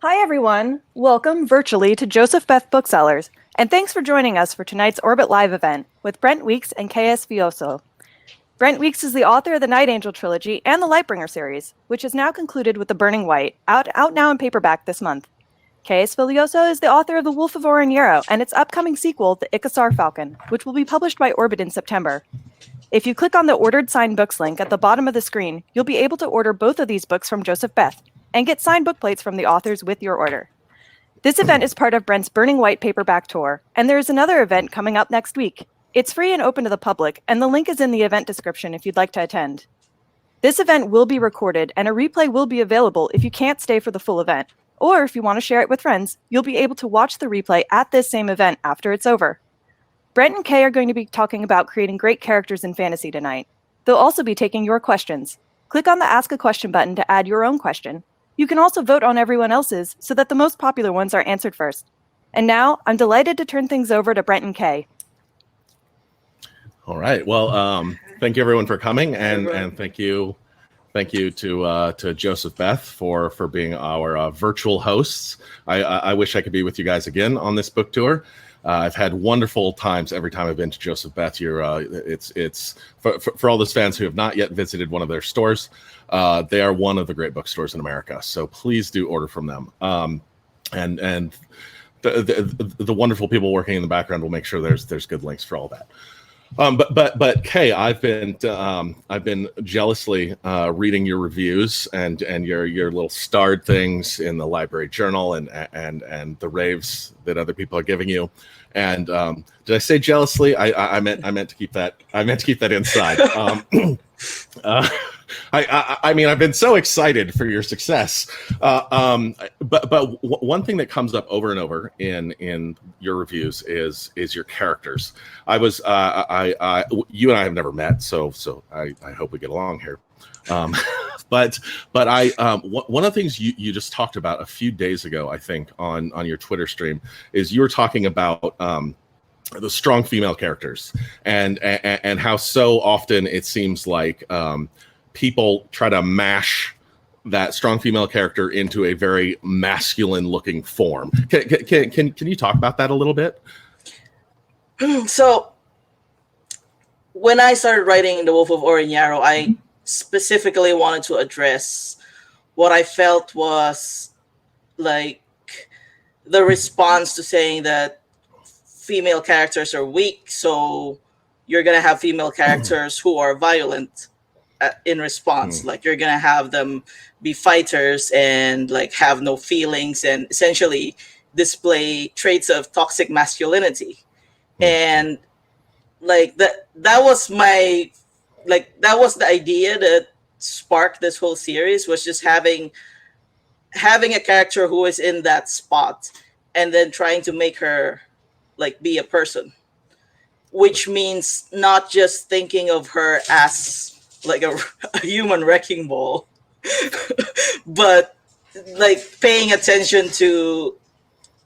Hi, everyone. Welcome virtually to Joseph-Beth Booksellers, and thanks for joining us for tonight's Orbit Live event with Brent Weeks and Kay Villoso. Brent Weeks is the author of the Night Angel trilogy and the Lightbringer series, which is now concluded with The Burning White, out now in paperback this month. Kay Villoso is the author of The Wolf of Oren-Yaro and its upcoming sequel, The Icosar Falcon, which will be published by Orbit in September. If you click on the Ordered Signed Books link at the bottom of the screen, you'll be able to order both of these books from Joseph-Beth and get signed book plates from the authors with your order. This event is part of Brent's Burning White paperback tour, and there is another event coming up next week. It's free and open to the public, and the link is in the event description if you'd like to attend. This event will be recorded, and a replay will be available if you can't stay for the full event, or if you want to share it with friends, you'll be able to watch the replay at this same event after it's over. Brent and Kay are going to be talking about creating great characters in fantasy tonight. They'll also be taking your questions. Click on the Ask a Question button to add your own question. You can also vote on everyone else's so that the most popular ones are answered first. And now, I'm delighted to turn things over to Brent and Kay. All right. Well, thank you everyone for coming, and thank you to Joseph-Beth for being our virtual hosts. I wish I could be with you guys again on this book tour. I've had wonderful times every time I've been to Joseph-Beth. It's for all those fans who have not yet visited one of their stores. They are one of the great bookstores in America, so please do order from them. And the wonderful people working in the background will make sure there's good links for all that. But Kay, I've been jealously reading your reviews and your little starred things in the library journal and the raves that other people are giving you. And did I say jealously? I meant to keep that. I meant to keep that inside. I mean, I've been so excited for your success. But one thing that comes up over and over in your reviews is your characters. You and I have never met, so I hope we get along here. But one of the things you just talked about a few days ago, I think on your Twitter stream, is you were talking about the strong female characters and how so often it seems like people try to mash that strong female character into a very masculine looking form. Can you talk about that a little bit? So when I started writing The Wolf of Oren-Yaro, I specifically wanted to address what I felt was like the response to saying that female characters are weak, so you're going to have female characters who are violent in response. Like you're going to have them be fighters and like have no feelings and essentially display traits of toxic masculinity. And like that was my that was the idea that sparked this whole series, was just having a character who is in that spot and then trying to make her like be a person, which means not just thinking of her as like a human wrecking ball, but like paying attention to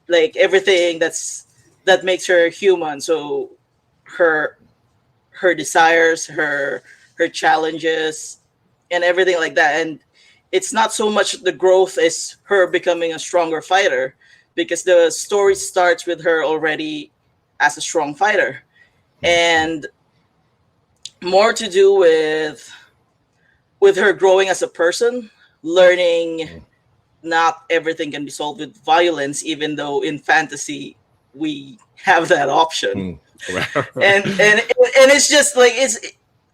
like everything that makes her human. So her desires, her challenges, and everything like that. And it's not so much the growth as her becoming a stronger fighter, because the story starts with her already as a strong fighter, and more to do with her growing as a person, learning not everything can be solved with violence, even though in fantasy we have that option. And it's just like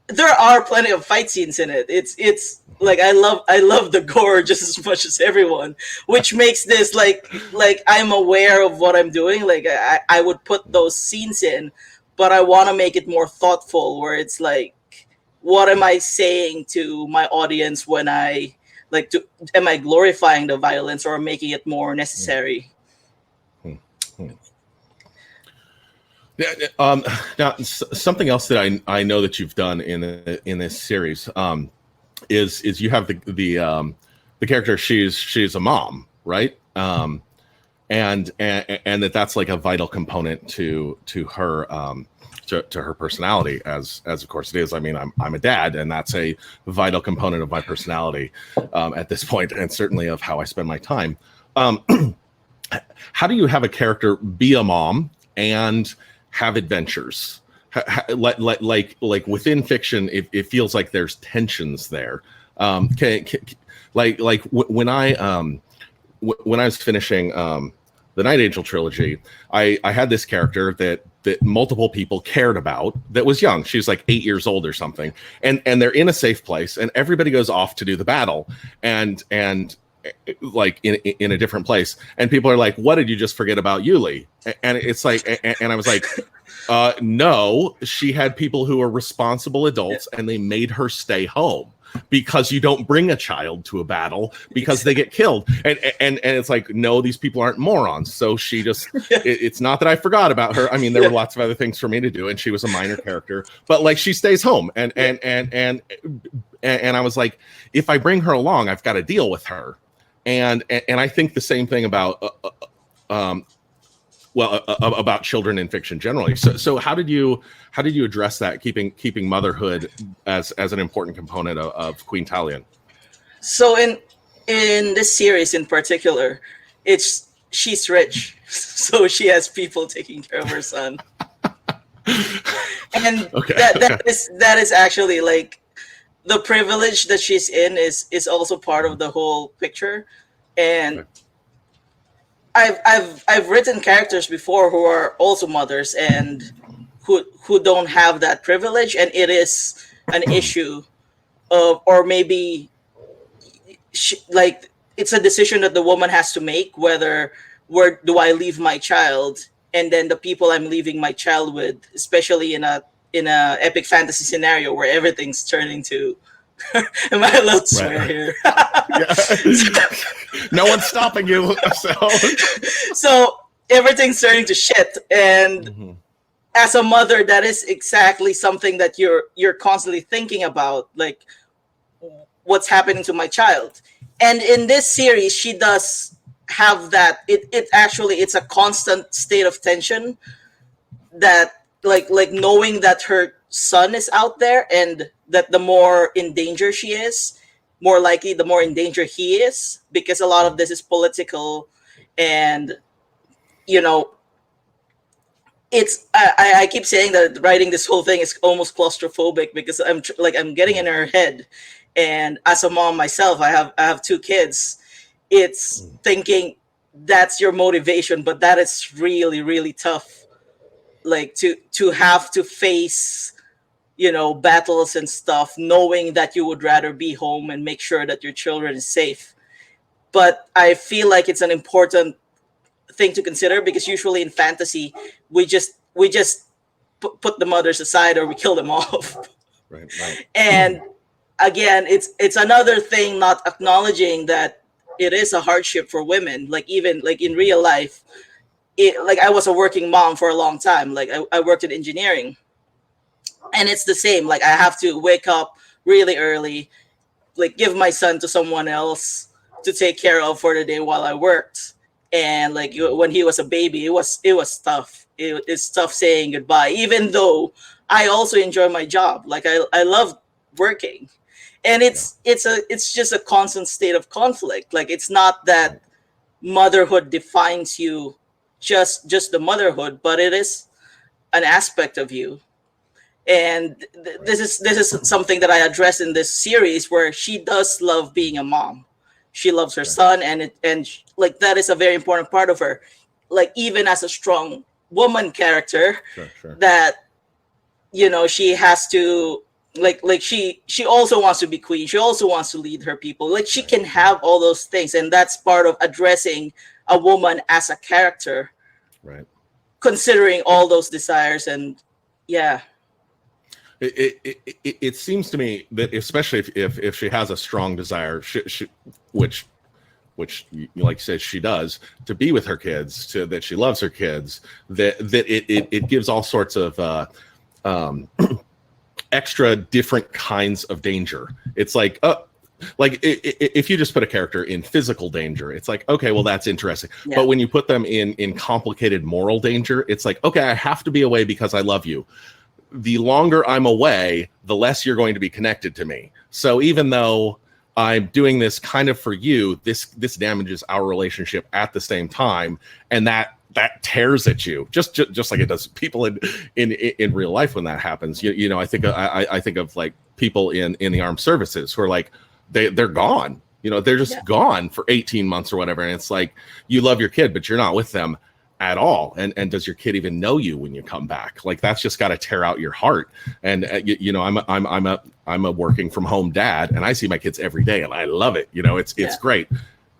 there are plenty of fight scenes in it. It's like I love the gore just as much as everyone, which makes this like I'm aware of what I'm doing. Like I would put those scenes in, but I want to make it more thoughtful, where it's like, what am I saying to my audience when am I glorifying the violence or making it more necessary? Now, something else that I know that you've done in this series is you have the character. She's a mom, right? And that's like a vital component to her to her personality, as of course it is. I mean, I'm a dad, and that's a vital component of my personality at this point, and certainly of how I spend my time. how do you have a character be a mom and have adventures? Like within fiction, it feels like there's tensions there. When I was finishing the Night Angel trilogy, I had this character that multiple people cared about that was young. She's like 8 years old or something, and they're in a safe place, and everybody goes off to do the battle, and like in a different place, and people are like, "What did you just forget about Yuli?" And it's like, and I was like, no, she had people who are responsible adults, and they made her stay home, because you don't bring a child to a battle because they get killed. And it's like, no, these people aren't morons. So she just, it's not that I forgot about her. I mean, there were lots of other things for me to do, and she was a minor character, but like, she stays home. And I was like, if I bring her along, I've got to deal with her. And I think the same thing about, about children in fiction generally. So how did you address that, keeping motherhood as an important component of Queen Talyien? So in this series in particular, she's rich, so she has people taking care of her son, and that is actually like the privilege that she's in is also part of the whole picture. And I've written characters before who are also mothers and who don't have that privilege, and it is an issue of, or maybe like it's a decision that the woman has to make, where do I leave my child, and then the people I'm leaving my child with, especially in a epic fantasy scenario where everything's turning to am I allowed to swear here? No one's stopping you. So everything's turning to shit, and as a mother, that is exactly something that you're constantly thinking about, like what's happening to my child. And in this series, she does have that. It's a constant state of tension, that like knowing that her son is out there, and that the more in danger she is, more likely the more in danger he is, because a lot of this is political. And it's I keep saying that writing this whole thing is almost claustrophobic, because I'm getting in her head, and as a mom myself, I have two kids. It's thinking that's your motivation, but that is really, really tough, like to have to face battles and stuff, knowing that you would rather be home and make sure that your children is safe. But I feel like it's an important thing to consider, because usually in fantasy we just put the mothers aside, or we kill them off. Right. And again, it's another thing not acknowledging that it is a hardship for women. Like even like in real life, I was a working mom for a long time. Like I worked in engineering. And it's the same. Like I have to wake up really early, like give my son to someone else to take care of for the day while I worked. And like when he was a baby, it was tough. It's tough saying goodbye, even though I also enjoy my job. Like I love working, and it's just a constant state of conflict. Like it's not that motherhood defines you, just the motherhood, but it is an aspect of you. And this is something that I address in this series, where she does love being a mom. She loves her son, and like that is a very important part of her. Like even as a strong woman character, that she has to like she also wants to be queen. She also wants to lead her people. Like she can have all those things, and that's part of addressing a woman as a character, right? Considering all those desires. And it seems to me that especially if she has a strong desire, which like you said she does, to be with her kids, that she loves her kids, that it gives all sorts of extra different kinds of danger. It's like if you just put a character in physical danger, it's like, okay, well, that's interesting. Yeah. But when you put them in complicated moral danger, it's like, okay, I have to be away because I love you. The longer I'm away, the less you're going to be connected to me. So even though I'm doing this kind of for you. This damages our relationship at the same time, and that tears at you, just like it does people in real life when that happens. You know, I think of like people in the armed services who are like they're gone. You know, they're just gone for 18 months or whatever, and it's like you love your kid, but you're not with them at all. And does your kid even know you when you come back? Like that's just got to tear out your heart. And you know, I'm a working from home dad, and I see my kids every day, and I love it. You know, it's great,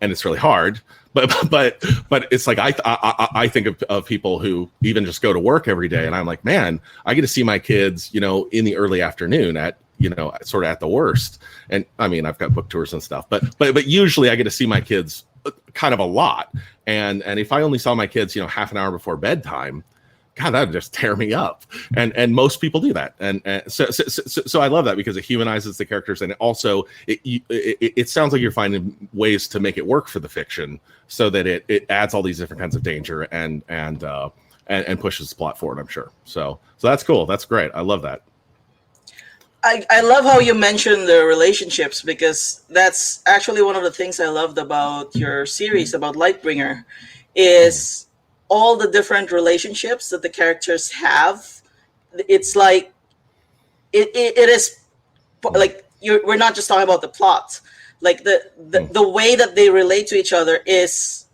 and it's really hard. But it's like I think of people who even just go to work every day, and I'm like, man, I get to see my kids, you know, in the early afternoon at, you know, sort of at the worst. And I mean, I've got book tours and stuff, but usually I get to see my kids kind of a lot. And if I only saw my kids, you know, half an hour before bedtime, God, that would just tear me up. And most people do that. And so I love that because it humanizes the characters, and it also it sounds like you're finding ways to make it work for the fiction, so that it adds all these different kinds of danger and pushes the plot forward, I'm sure. So that's cool. That's great. I love that. I love how you mentioned the relationships, because that's actually one of the things I loved about your series about Lightbringer is all the different relationships that the characters have. It's like it is like we're not just talking about the plot. Like the way that they relate to each other is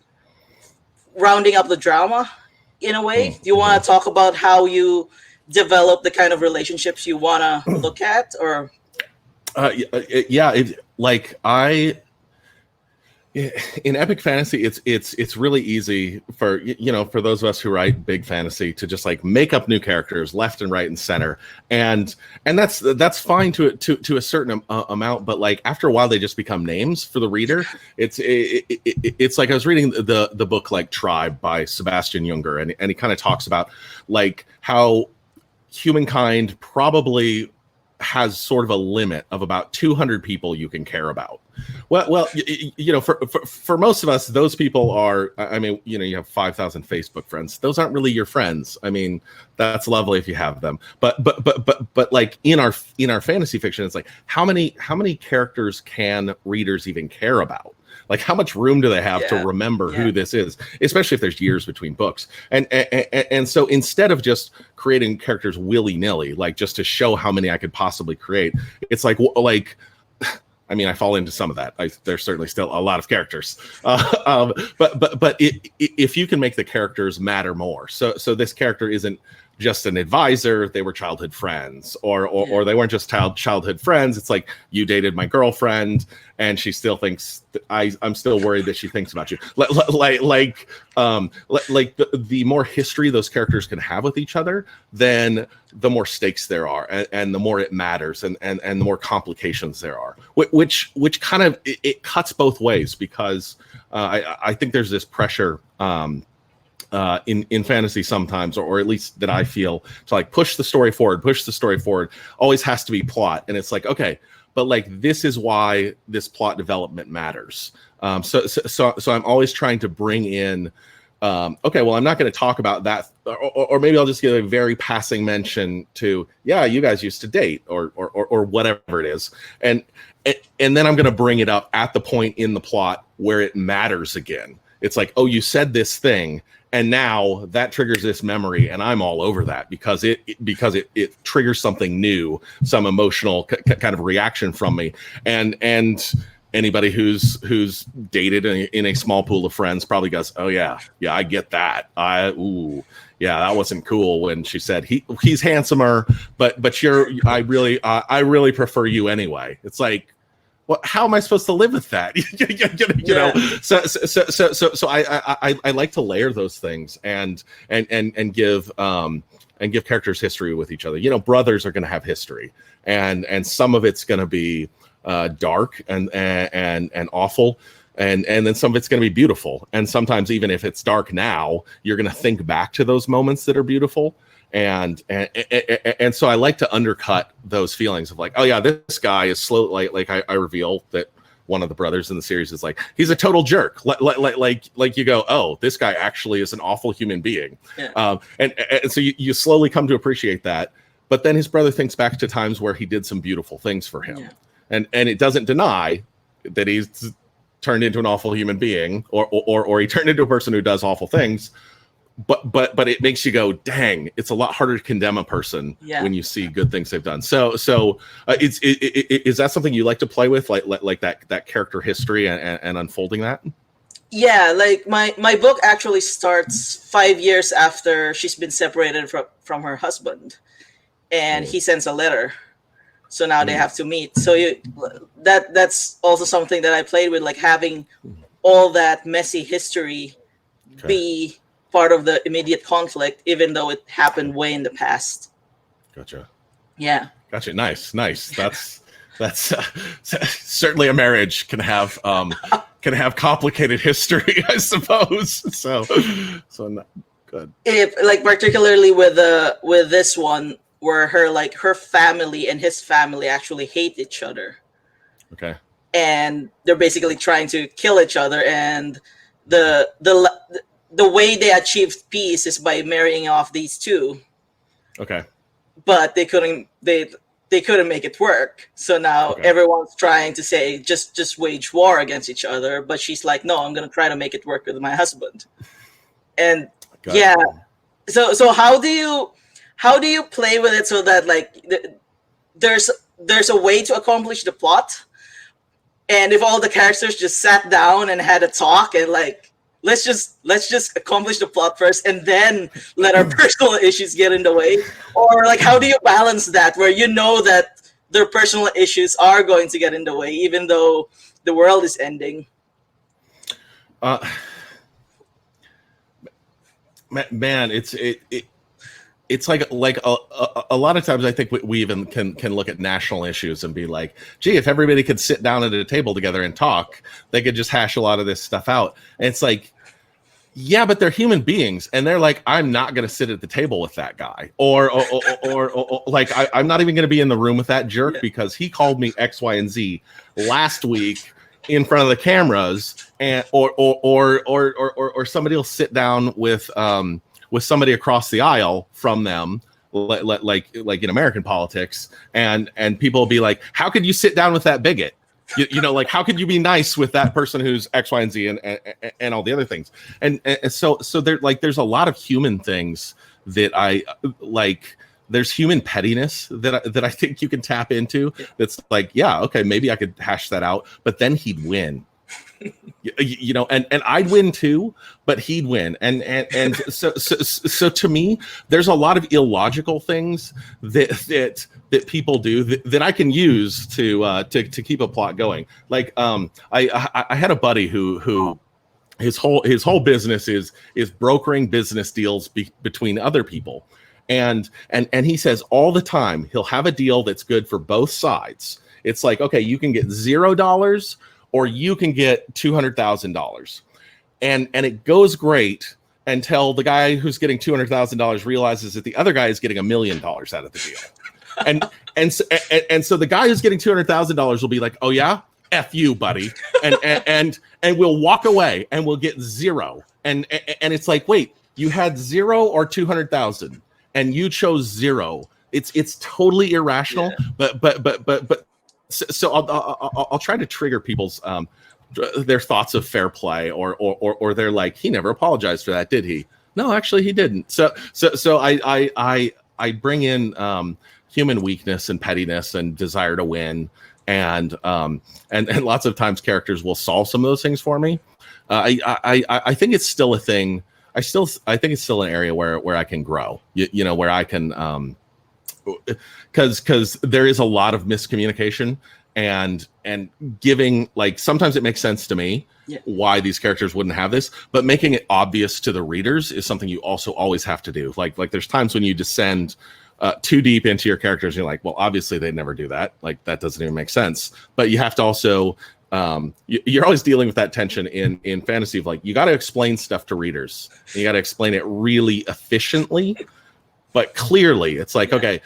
rounding up the drama in a way. Do you want to talk about how you develop the kind of relationships you want to look at? Or in epic fantasy, it's really easy for, you know, for those of us who write big fantasy to just like make up new characters left and right and center, and that's fine to a certain amount, but like after a while they just become names for the reader. It's like I was reading the book like Tribe by Sebastian Junger, and he kind of talks about like how humankind probably has sort of a limit of about 200 people you can care about. Well, you know, for most of us, those people are, I mean, you know, you have 5,000 Facebook friends. Those aren't really your friends. I mean, that's lovely if you have them, but like in our fantasy fiction, it's like how many characters can readers even care about? Like, how much room do they have to remember who this is, especially if there's years between books? And so instead of just creating characters willy-nilly, like just to show how many I could possibly create, it's like I mean, I fall into some of that. There's certainly still a lot of characters, but if you can make the characters matter more, so this character isn't just an advisor, they were childhood friends, or they weren't just childhood friends. It's like, you dated my girlfriend and she still thinks I'm still worried that she thinks about you. Like the more history those characters can have with each other, then the more stakes there are, and the more it matters, and the more complications there are, which kind of it cuts both ways, because I think there's this pressure in fantasy sometimes, or at least that I feel, to like push the story forward, always has to be plot. And it's like, okay, but like, this is why this plot development matters. So I'm always trying to bring in, okay, well, I'm not going to talk about that, or maybe I'll just give a very passing mention to, yeah, you guys used to date, or whatever it is. And then I'm going to bring it up at the point in the plot where it matters again. It's like, oh, you said this thing, and now that triggers this memory, and I'm all over that because it triggers something new, some emotional kind of reaction from me. And anybody who's dated in a small pool of friends probably goes, oh yeah, I get that. That wasn't cool when she said he's handsomer, but I really prefer you anyway. It's like, well, how am I supposed to live with that? You know, so I like to layer those things and give characters history with each other. You know, brothers are going to have history, and some of it's going to be dark and awful, and then some of it's going to be beautiful. And sometimes, even if it's dark now, you're going to think back to those moments that are beautiful. And so I like to undercut those feelings of like, oh yeah, this guy is slow. Like I reveal that one of the brothers in the series is like, he's a total jerk. Like you go, oh, this guy actually is an awful human being. Yeah. And so you slowly come to appreciate that. But then his brother thinks back to times where he did some beautiful things for him. Yeah. And it doesn't deny he's turned into an awful human being, or he turned into a person who does awful things. But it makes you go, dang, it's a lot harder to condemn a person when you see good things they've done. So is that something you like to play with, like that character history and unfolding that? Yeah, like my book actually starts 5 years after she's been separated from her husband, and he sends a letter. So now they have to meet. So that's also something that I played with, like having all that messy history be part of the immediate conflict, even though it happened way in the past. Gotcha. Yeah. Gotcha. Nice. That's certainly a marriage can have complicated history, I suppose. So not good. If like particularly with this one, where her family and his family actually hate each other. Okay. And they're basically trying to kill each other, and the way they achieved peace is by marrying off these two. Okay. But they couldn't make it work. So now everyone's trying to say just wage war against each other, but she's like, no, I'm going to try to make it work with my husband. And so how do you play with it so that like there's a way to accomplish the plot? And if all the characters just sat down and had a talk and like, let's just accomplish the plot first and then let our personal issues get in the way? Or like, how do you balance that where you know that their personal issues are going to get in the way, even though the world is ending? Man, it's like a lot of times I think we even can look at national issues and be like, gee, if everybody could sit down at a table together and talk, they could just hash a lot of this stuff out. And it's like, yeah, but they're human beings, and they're like, I'm not going to sit at the table with that guy, or like I'm not even going to be in the room with that jerk because he called me X, Y, and Z last week in front of the cameras, and or somebody will sit down with somebody across the aisle from them, like in American politics, and people will be like, how could you sit down with that bigot? You know, like, how could you be nice with that person who's X, Y, and Z and all the other things? And so there, like, there's a lot of human things that I like. There's human pettiness that I think you can tap into. That's like, yeah, okay, maybe I could hash that out, but then he'd win. You know, and I'd win too, but he'd win. And so to me, there's a lot of illogical things that people do that I can use to keep a plot going. Like I had a buddy who his whole business is brokering business deals between other people. And he says all the time he'll have a deal that's good for both sides. It's like, okay, you can get $0 or you can get $200,000. And it goes great until the guy who's getting $200,000 realizes that the other guy is getting $1 million out of the deal. And so the guy who's getting $200,000 will be like, oh yeah, F you, buddy. And we'll walk away and we'll get zero. And it's like, wait, you had 0 or 200,000 and you chose 0. It's totally irrational, but so I'll try to trigger people's their thoughts of fair play, or they're like, he never apologized for that, did he? No, actually he didn't. So I bring in human weakness and pettiness and desire to win, and lots of times characters will solve some of those things for me. I think it's still a thing. I think it's still an area where I can grow. You know, where I can. Because there is a lot of miscommunication and giving, like, sometimes it makes sense to me why these characters wouldn't have this, but making it obvious to the readers is something you also always have to do. Like there's times when you descend too deep into your characters and you're like, well, obviously they'd never do that. Like, that doesn't even make sense. But you have to also you're always dealing with that tension in fantasy of like, you got to explain stuff to readers. And you got to explain it really efficiently. But clearly, it's like, okay,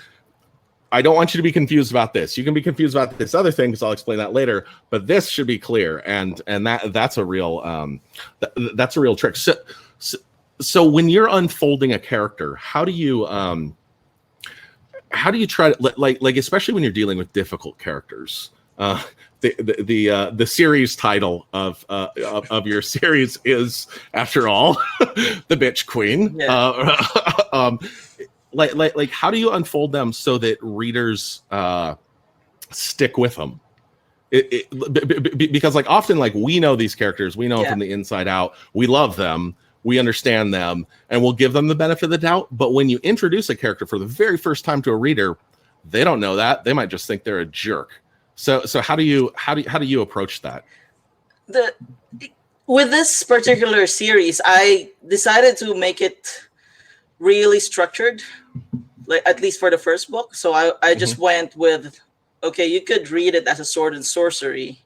I don't want you to be confused about this. You can be confused about this other thing because I'll explain that later. But this should be clear, and that's a real that's a real trick. So when you're unfolding a character, how do you try to like especially when you're dealing with difficult characters? The series title of your series is, after all, the Bitch Queen. Yeah. Like how do you unfold them so that readers stick with them? Because like often, like, we know these characters, we know them from the inside out, we love them, we understand them, and we'll give them the benefit of the doubt. But when you introduce a character for the very first time to a reader, they don't know that. They might just think they're a jerk. So how do you approach that? With this particular series, I decided to make it really structured, like at least for the first book. So I just went with, okay, you could read it as a sword and sorcery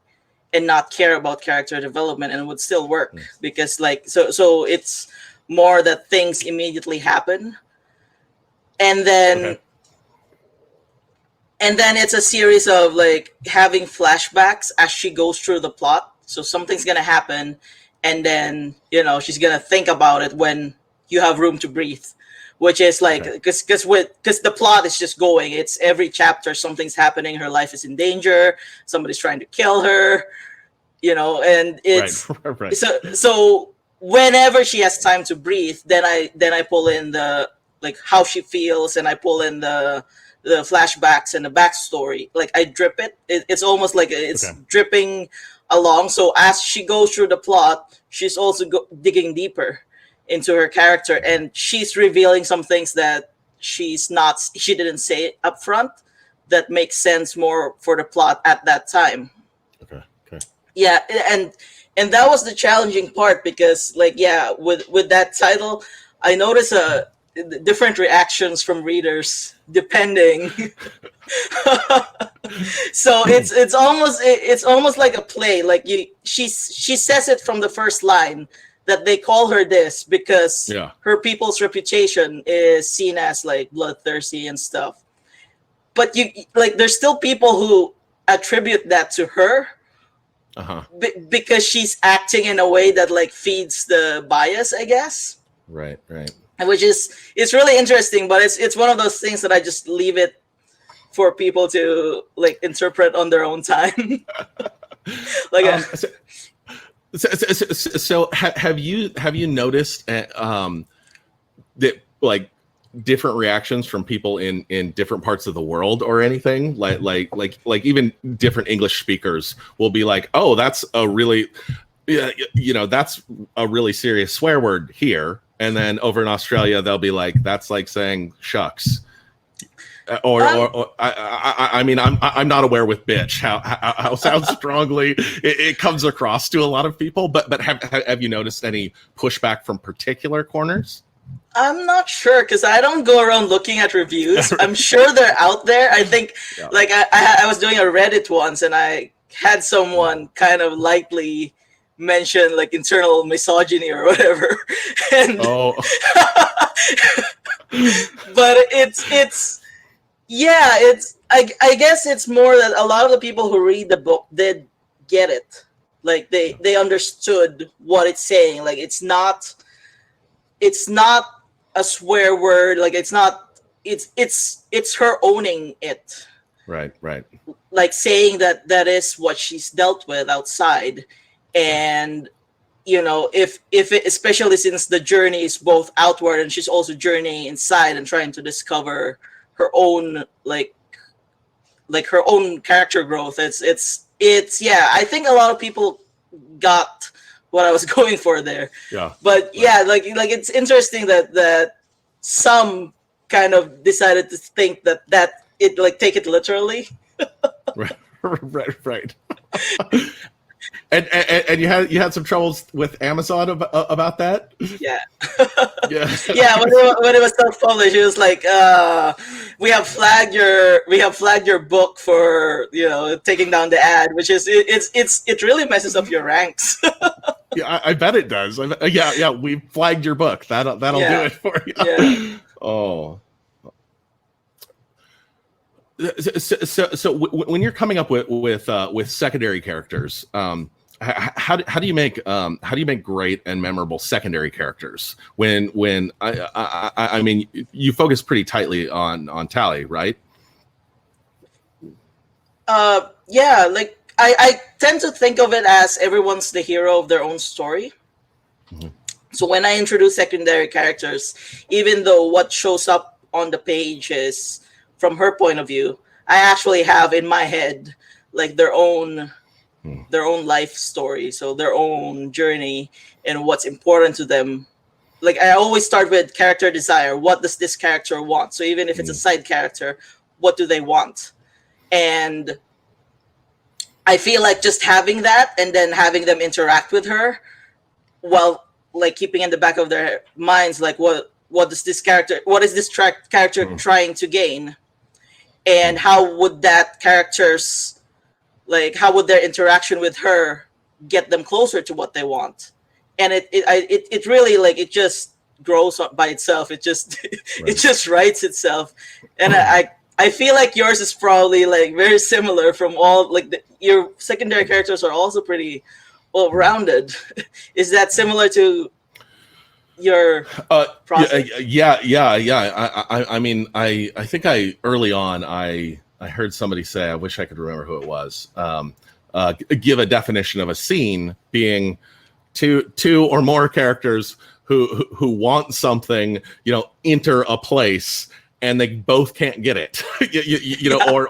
and not care about character development, and it would still work because like so it's more that things immediately happen, and then it's a series of like having flashbacks as she goes through the plot. So something's gonna happen, and then she's gonna think about it when you have room to breathe, which is like because the plot is just going. It's every chapter something's happening. Her life is in danger. Somebody's trying to kill her. And it's right. So whenever she has time to breathe, then I pull in the like how she feels, and I pull in the flashbacks and the backstory. Like I drip it. It's almost like it's dripping along. So as she goes through the plot, she's also digging deeper into her character, and she's revealing some things that she didn't say up front that makes sense more for the plot at that time. Okay. Yeah, and that was the challenging part because with that title, I noticed different reactions from readers depending. So it's almost like a play. Like she says it from the first line that they call her this because her people's reputation is seen as like bloodthirsty and stuff. But there's still people who attribute that to her because she's acting in a way that like feeds the bias, I guess. Right. Which it's really interesting, but it's one of those things that I just leave it for people to like interpret on their own time. So have you noticed that like different reactions from people in different parts of the world or anything? Like even different English speakers will be like, oh, that's a really that's a really serious swear word here, and then over in Australia they'll be like, that's like saying shucks. Or I mean, I'm not aware with bitch how strongly it comes across to a lot of people, but have you noticed any pushback from particular corners? I'm not sure because I don't go around looking at reviews. I'm sure they're out there. I think like I was doing a Reddit once, and I had someone kind of lightly mention like internal misogyny or whatever, and but it's. Yeah, I guess it's more that a lot of the people who read the book did get it. Like they understood what it's saying. Like it's not a swear word. Like it's her owning it. Right. Like saying that is what she's dealt with outside. And if it, especially since the journey is both outward and she's also journeying inside and trying to discover her own like her own character growth. It's I think a lot of people got what I was going for there. Yeah. But like it's interesting that some kind of decided to think that it like take it literally. Right. And you had some troubles with Amazon about that? Yeah. Yeah. When it was self-published, it was like, we have flagged your book for taking down the ad, which is it really messes up your ranks. Yeah, I bet it does. Yeah, we flagged your book. That'll do it for you. Yeah. Oh. So when you're coming up with secondary characters, how do you make great and memorable secondary characters? When I mean, you focus pretty tightly on Tally, right? Yeah, like I tend to think of it as everyone's the hero of their own story. Mhm. So when I introduce secondary characters, even though what shows up on the page is from her point of view, I actually have in my head like their own life story, so their own journey and what's important to them. Like I always start with character desire. What does this character want? So even if it's a side character, what do they want? And I feel like just having that and then having them interact with her while like keeping in the back of their minds like what is this character trying to gain, and how would that character's how would their interaction with her get them closer to what they want. And it really like it just grows up by itself. It just it just writes itself. And I feel like yours is probably like very similar from all like your secondary characters are also pretty well rounded. Is that similar to your process? Yeah. I mean, I think early on I heard somebody say, I wish I could remember who it was, give a definition of a scene being two or more characters who want something, enter a place and they both can't get it, or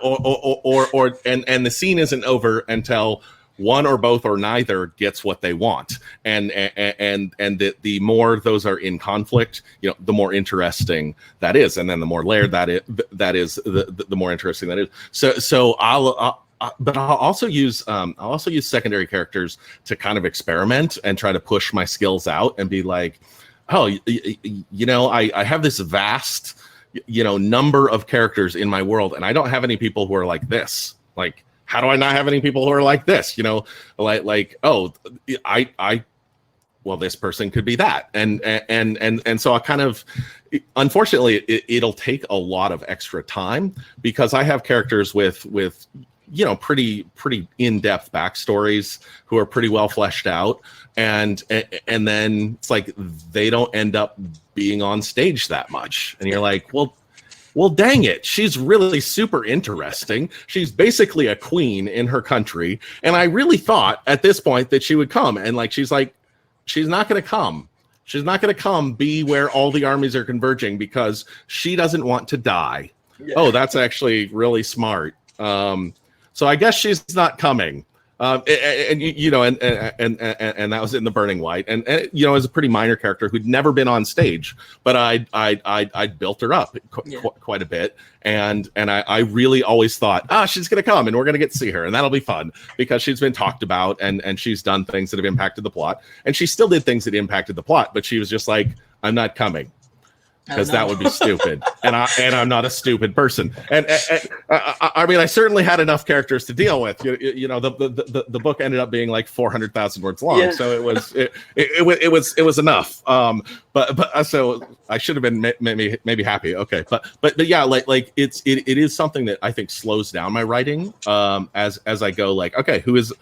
and the scene isn't over until one or both or neither gets what they want, and the more those are in conflict, the more interesting that is, and then the more layered that is, the more interesting that is. So I'll also use secondary characters to kind of experiment and try to push my skills out and be like, oh, I have this vast number of characters in my world, and I don't have any people who are like this. Like, how do I not have any people who are like this? Well, this person could be that, and so I kind of, unfortunately, it'll take a lot of extra time because I have characters with pretty in-depth backstories who are pretty well fleshed out, and then it's like they don't end up being on stage that much, and you're like, well, dang it. She's really super interesting. She's basically a queen in her country. And I really thought at this point that she would come. And she's not going to come. She's not going to come be where all the armies are converging because she doesn't want to die. Yeah. Oh, that's actually really smart. So I guess she's not coming. And that was in The Burning Light, and as a pretty minor character who'd never been on stage, but I built her up quite a bit, and I really always thought, she's gonna come and we're gonna get to see her, and that'll be fun because she's been talked about and she's done things that have impacted the plot, and she still did things that impacted the plot, but she was just like, I'm not coming. Because that would be stupid, and I'm not a stupid person. And I mean, I certainly had enough characters to deal with. The book ended up being like 400,000 words long, so it was enough. But so I should have been maybe happy. Okay, but yeah, like it is something that I think slows down my writing as I go. Like, okay, who is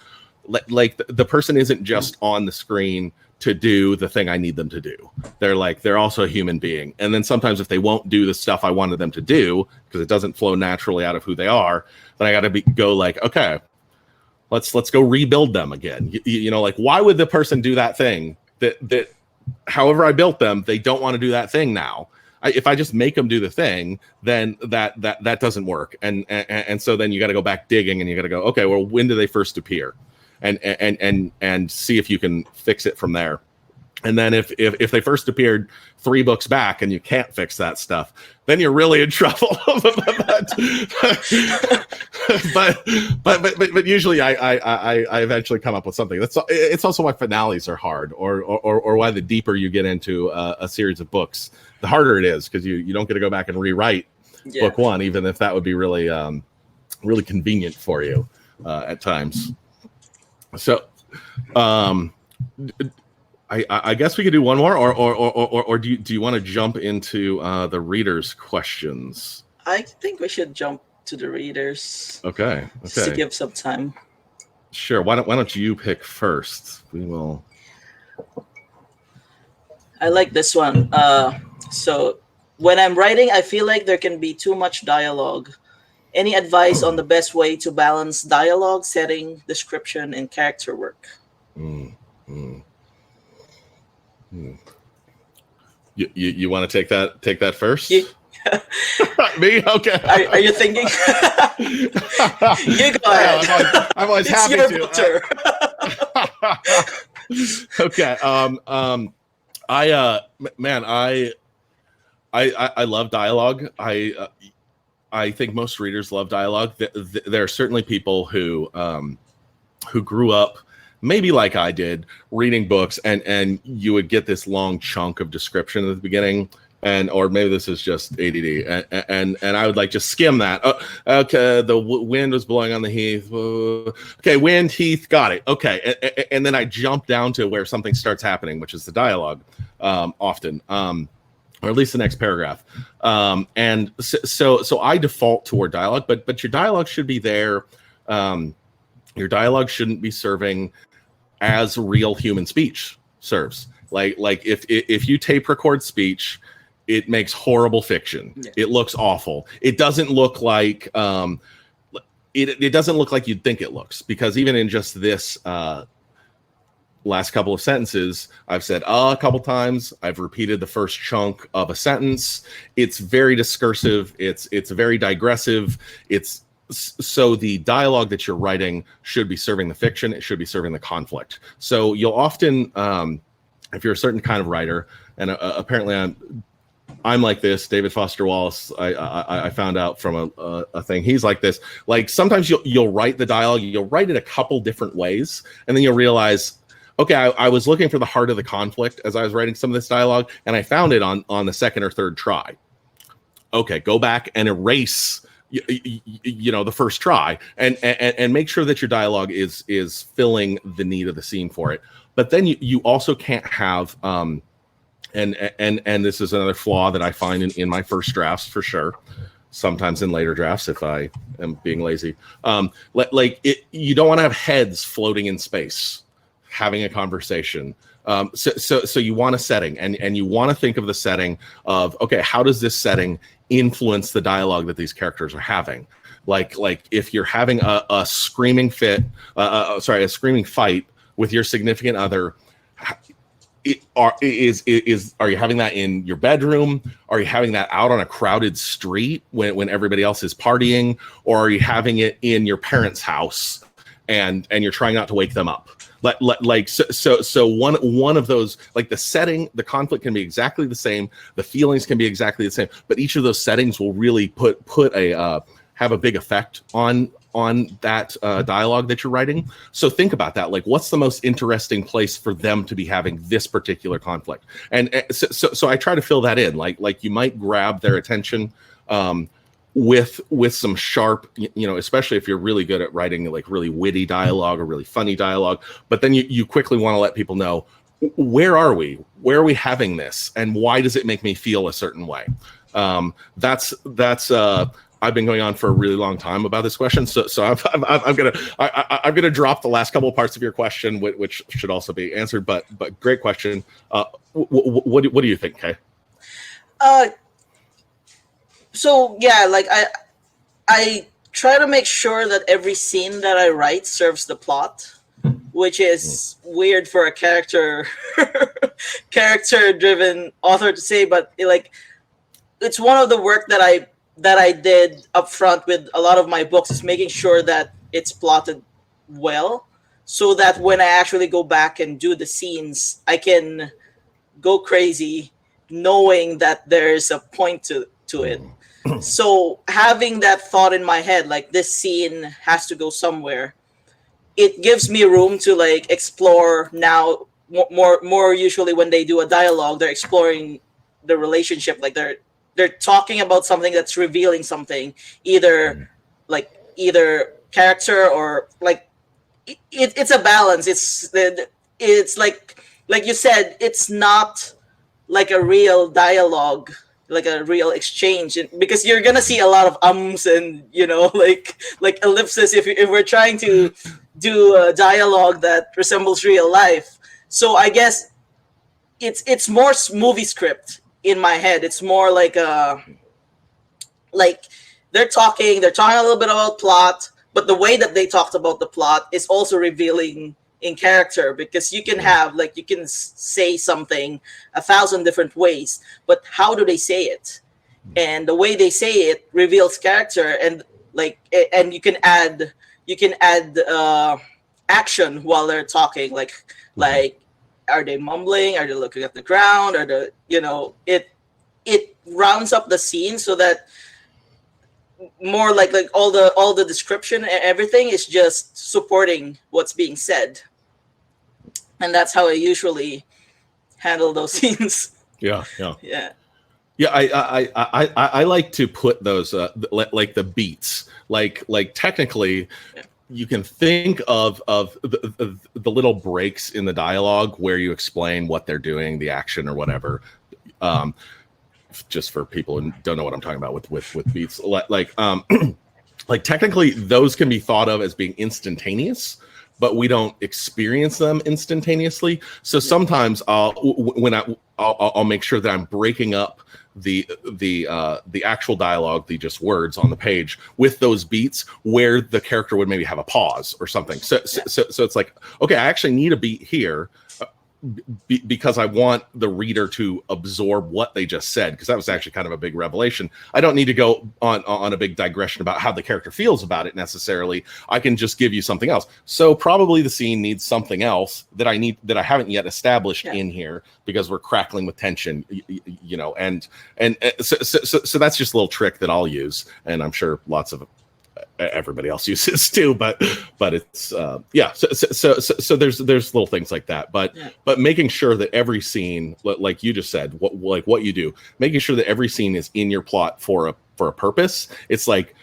like the person isn't just on the screen to do the thing I need them to do. They're also a human being. And then sometimes if they won't do the stuff I wanted them to do, because it doesn't flow naturally out of who they are, then I got to go like, okay, let's go rebuild them again. Like, why would the person do that thing that however I built them, they don't want to do that thing now. If I just make them do the thing, then that doesn't work. And so then you got to go back digging and you got to go, okay, well, when do they first appear? And see if you can fix it from there. And then if they first appeared 3 books back and you can't fix that stuff, then you're really in trouble. but usually I eventually come up with something. It's also why finales are hard, or why the deeper you get into a series of books, the harder it is, because you don't get to go back and rewrite book 1, even if that would be really really convenient for you at times. So, I guess we could do one more, or do you want to jump into the readers' questions? I think we should jump to the readers. Okay. Just to give some time. Sure. Why don't you pick first? We will. I like this one. So when I'm writing, I feel like there can be too much dialogue Any advice on the best way to balance dialogue, setting, description, and character work? Mm, mm, mm. You want to take that first? Me? Okay. Are you thinking? You go ahead. Yeah, I'm always It's happy your to. Okay. I love dialogue. I think most readers love dialogue. There are certainly people who grew up maybe like I did reading books, and you would get this long chunk of description at the beginning, or maybe this is just ADD, and I would like just skim that. Oh, okay, the wind was blowing on the heath. Okay, wind, heath, got it. Okay, and then I jump down to where something starts happening, which is the dialogue, often. Or at least the next paragraph. And so I default toward dialogue, but your dialogue should be there. Your dialogue shouldn't be serving as real human speech serves. Like if you tape record speech, it makes horrible fiction. Yeah. It looks awful. It doesn't look like it doesn't look like you'd think it looks, because even in just this last couple of sentences, I've said a couple times. I've repeated the first chunk of a sentence. It's very discursive. It's very digressive. So the dialogue that you're writing should be serving the fiction. It should be serving the conflict. So you'll often, if you're a certain kind of writer, and apparently I'm like this. David Foster Wallace, I found out from a thing. He's like this. Like sometimes you'll write the dialogue. You'll write it a couple different ways, and then you'll realize, okay, I was looking for the heart of the conflict as I was writing some of this dialogue, and I found it on the second or third try. Okay, go back and erase, the first try, and make sure that your dialogue is filling the need of the scene for it. But then you also can't have, and this is another flaw that I find in my first drafts for sure. Sometimes in later drafts, if I am being lazy, you don't want to have heads floating in space having a conversation. So you want a setting, and you want to think of the setting of, okay, how does this setting influence the dialogue that these characters are having? Like if you're having a screaming a screaming fight with your significant other, are you having that in your bedroom? Are you having that out on a crowded street when everybody else is partying? Or are you having it in your parents' house and you're trying not to wake them up? So one of those, like the setting, the conflict can be exactly the same, the feelings can be exactly the same, but each of those settings will really have a big effect on that dialogue that you're writing. So think about that. Like, what's the most interesting place for them to be having this particular conflict? And so I try to fill that in. Like you might grab their attention with some sharp, especially if you're really good at writing like really witty dialogue or really funny dialogue. But then you quickly want to let people know, where are we having this, and why does it make me feel a certain way? That's I've been going on for a really long time about this question, so I'm gonna drop the last couple of parts of your question, which should also be answered. But great question. What do you think, Kay? So yeah, like I try to make sure that every scene that I write serves the plot, which is weird for a character driven author to say, but it's one of the work that I did up front with a lot of my books, is making sure that it's plotted well, so that when I actually go back and do the scenes, I can go crazy knowing that there's a point to it. So having that thought in my head, like this scene has to go somewhere, it gives me room to like explore. Now more usually when they do a dialogue, they're exploring the relationship, like they're talking about something that's revealing something, either character or like it's a balance. It's like you said, it's not like a real dialogue, like a real exchange, because you're gonna see a lot of ums and like ellipses if we're trying to do a dialogue that resembles real life. So I guess it's more movie script in my head. It's more like they're talking a little bit about plot, but the way that they talked about the plot is also revealing in character, because you can have like you can say something 1,000 different ways, but how do they say it? And the way they say it reveals character, and and you can add action while they're talking, like are they mumbling, are they looking at the ground, or it rounds up the scene so that more like all the description and everything is just supporting what's being said. And that's how I usually handle those scenes. Yeah. I like to put those like the beats, like technically you can think of the little breaks in the dialogue where you explain what they're doing, the action or whatever. Just for people who don't know what I'm talking about with beats, like technically those can be thought of as being instantaneous, but we don't experience them instantaneously. So sometimes I'll make sure that I'm breaking up the actual dialogue, the just words on the page, with those beats where the character would maybe have a pause or something. So it's like, okay, I actually need a beat here because I want the reader to absorb what they just said, because that was actually kind of a big revelation. I don't need to go on a big digression about how the character feels about it necessarily. I can just give you something else. So probably the scene needs something else that I haven't yet established in here, because we're crackling with tension, and so that's just a little trick that I'll use, and I'm sure lots of everybody else uses too, but it's so there's little things like that, but making sure that every scene, like you just said, what you do, making sure that every scene is in your plot for a purpose. It's like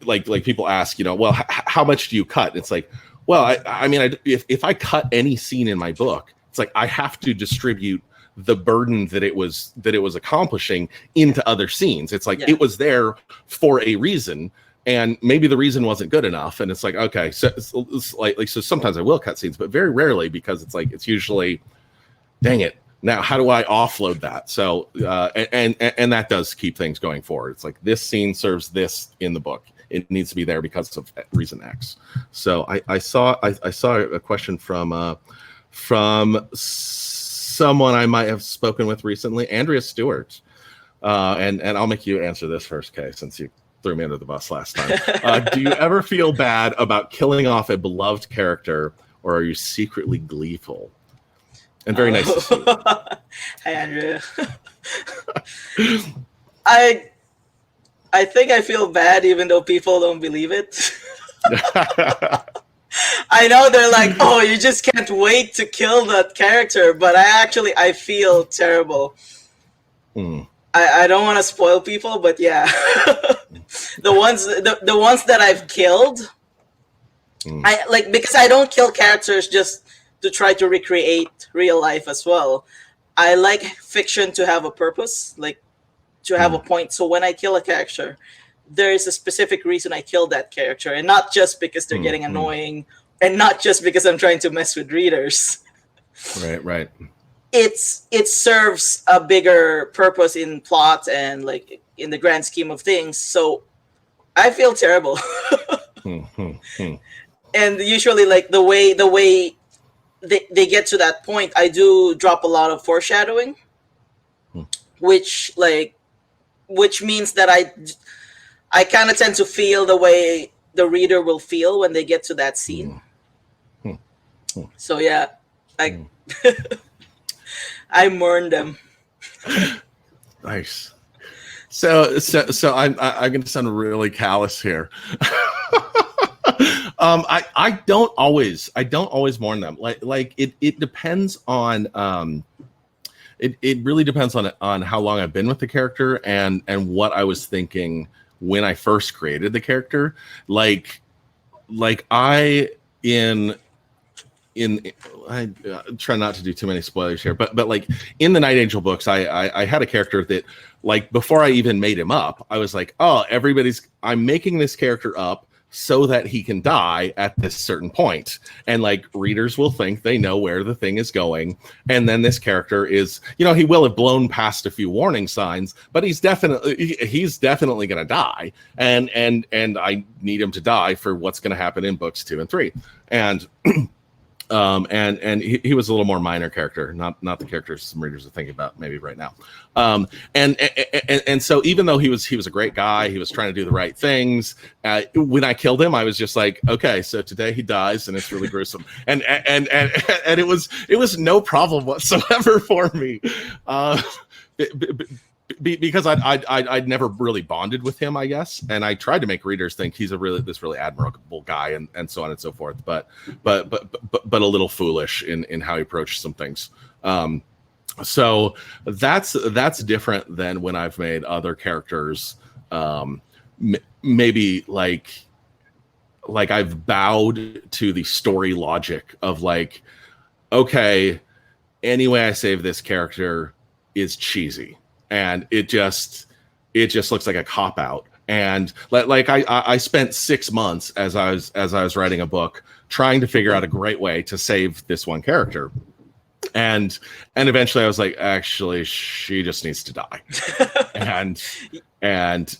like people ask, well, how much do you cut? It's like, well, I mean, if I cut any scene in my book, it's like I have to distribute the burden that it was accomplishing into other scenes. It's like it was there for a reason, and maybe the reason wasn't good enough, and it's like, okay, so sometimes I will cut scenes, but very rarely, because it's usually, dang it, now how do I offload that? So and that does keep things going forward. It's like, this scene serves this in the book, it needs to be there because of reason X. So I saw a question from someone I might have spoken with recently, Andrea Stewart, and I'll make you answer this first, Kay, since you threw me under the bus last time. Do you ever feel bad about killing off a beloved character, or are you secretly gleeful? And very nice to see you. Hi, Andrea. I think I feel bad even though people don't believe it. I know they're like, oh, you just can't wait to kill that character, but I feel terrible. I don't want to spoil people, but yeah. the ones that I've killed, I like, because I don't kill characters just to try to recreate real life as well. I like fiction to have a purpose, like to have a point. So when I kill a character, there is a specific reason I killed that character, and not just because they're getting annoying, and not just because I'm trying to mess with readers. Right. It serves a bigger purpose in plot and like in the grand scheme of things. So I feel terrible. And usually, like the way they get to that point, I do drop a lot of foreshadowing, which means that I kind of tend to feel the way the reader will feel when they get to that scene. So yeah, I mourn them. Nice. So I'm going to sound really callous here. I don't always mourn them. Like it depends on it really depends on how long I've been with the character and what I was thinking when I first created the character. Like I try not to do too many spoilers here, but like in the Night Angel books, I had a character that, like, before I even made him up, I was like, oh, I'm making this character up so that he can die at this certain point. And like readers will think they know where the thing is going. And then this character is, you know, he will have blown past a few warning signs, but he's definitely going to die. And I need him to die for what's going to happen in books 2 and 3. And he was a little more minor character, not the characters some readers are thinking about maybe right now. And so even though he was a great guy, he was trying to do the right things. When I killed him, I was just like, okay, so today he dies, and it's really gruesome. And it was no problem whatsoever for me. Because I'd never really bonded with him, I guess, and I tried to make readers think he's this really admirable guy, and so on and so forth. But a little foolish in how he approached some things. So that's different than when I've made other characters. Maybe like I've bowed to the story logic of like, okay, any way I save this character is cheesy. And it just looks like a cop out. And like I spent 6 months as I was writing a book trying to figure out a great way to save this one character. And eventually I was like, actually, she just needs to die. and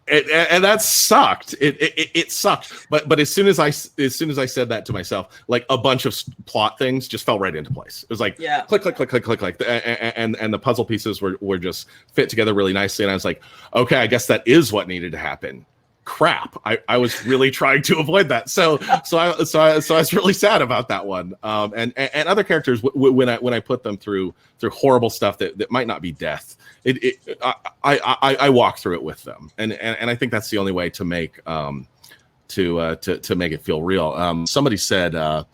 that sucked. It sucked. But as soon as I said that to myself, like a bunch of plot things just fell right into place. It was like click, click, click, click, click, click, and the puzzle pieces were just fit together really nicely. And I was like, okay, I guess that is what needed to happen. Crap, I was really trying to avoid that. So I was really sad about that one. And other characters when I put them through horrible stuff that might not be death. I walk through it with them, and I think that's the only way to make to make it feel real. Somebody said,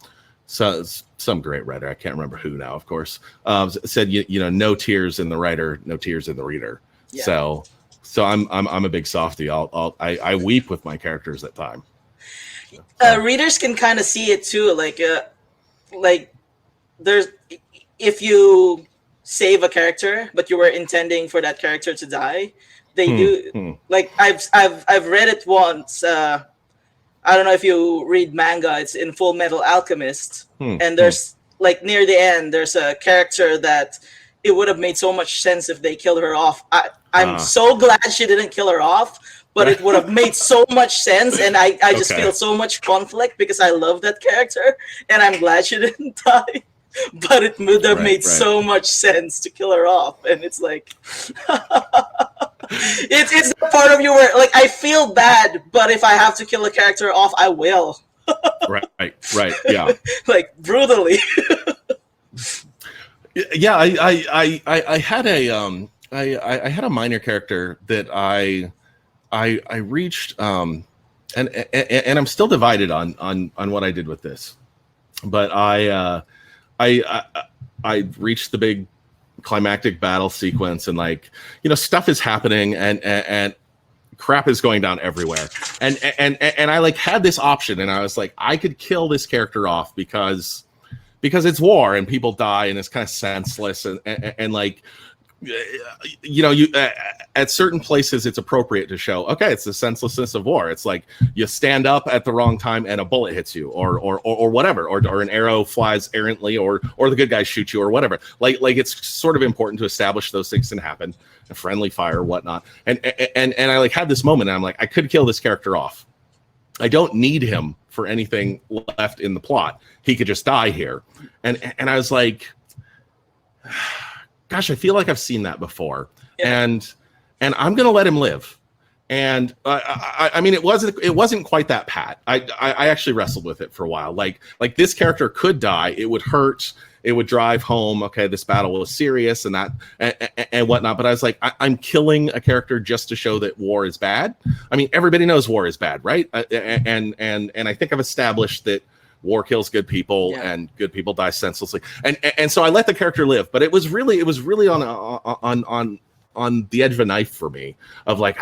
some great writer, I can't remember who now, of course, said you know, no tears in the writer, no tears in the reader. Yeah. So I'm a big softie. I weep with my characters at time. Readers can kind of see it too, like there's, if you save a character but you were intending for that character to die, they do. Like I've read it once. I don't know if you read manga. It's in Full Metal Alchemist, and there's like near the end there's a character that it would have made so much sense if they killed her off. I'm so glad she didn't kill her off, but it would have made so much sense, and I just feel so much conflict because I love that character and I'm glad she didn't die. But it would have made so much sense to kill her off, and it's like it's the part of you where like I feel bad, but if I have to kill a character off, I will. right, yeah, like brutally. Yeah, I had a minor character that I reached, and I'm still divided on what I did with this, but I reached the big climactic battle sequence, and like, you know, stuff is happening and crap is going down everywhere, and I like had this option, and I was like, I could kill this character off because it's war and people die and it's kind of senseless and like, you know, you at certain places it's appropriate to show, okay, it's the senselessness of war. It's like you stand up at the wrong time and a bullet hits you, or whatever, or an arrow flies errantly, or the good guys shoot you, or whatever. Like it's sort of important to establish those things can happen, a friendly fire, whatnot. And I like had this moment, and I'm like, I could kill this character off. I don't need him for anything left in the plot. He could just die here. And I was like, gosh, I feel like I've seen that before. Yeah. And I'm going to let him live. And I mean, it wasn't quite that pat. I actually wrestled with it for a while. Like this character could die. It would hurt. It would drive home, okay, this battle was serious and that and whatnot. But I was like, I'm killing a character just to show that war is bad. I mean, everybody knows war is bad, right? And I think I've established that war kills good people, and good people die senselessly. And so I let the character live. But it was really on the edge of a knife for me, of like,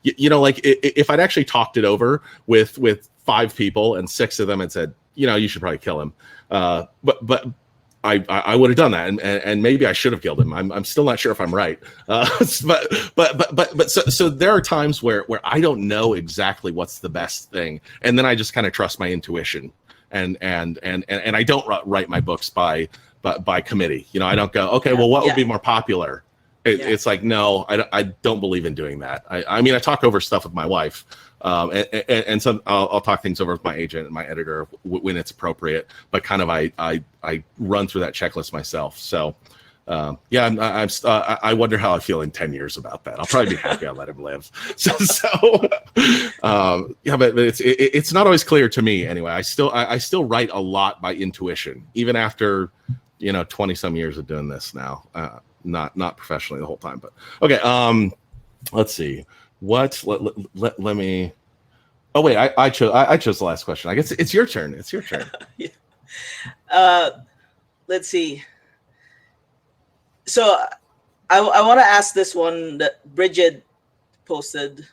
you know, like if I'd actually talked it over with 5 people and 6 of them had said, you know, you should probably kill him. But I would have done that, and maybe I should have killed him. I'm still not sure if I'm right. But so there are times where I don't know exactly what's the best thing, and then I just kind of trust my intuition, and I don't write my books by committee. You know, I don't go, okay, well, what would be more popular? It's like, no, I don't believe in doing that. I mean, I talk over stuff with my wife. And so I'll talk things over with my agent and my editor when it's appropriate, but kind of I run through that checklist myself. So I wonder how I feel in 10 years about that. I'll probably be happy I let him live. But it's not always clear to me anyway. I still write a lot by intuition, even after 20 some years of doing this now. Not professionally the whole time, but okay. Let's see. Let me. Oh wait, I chose the last question. I guess it's your turn. It's your turn. Let's see. So I want to ask this one that Bridget posted,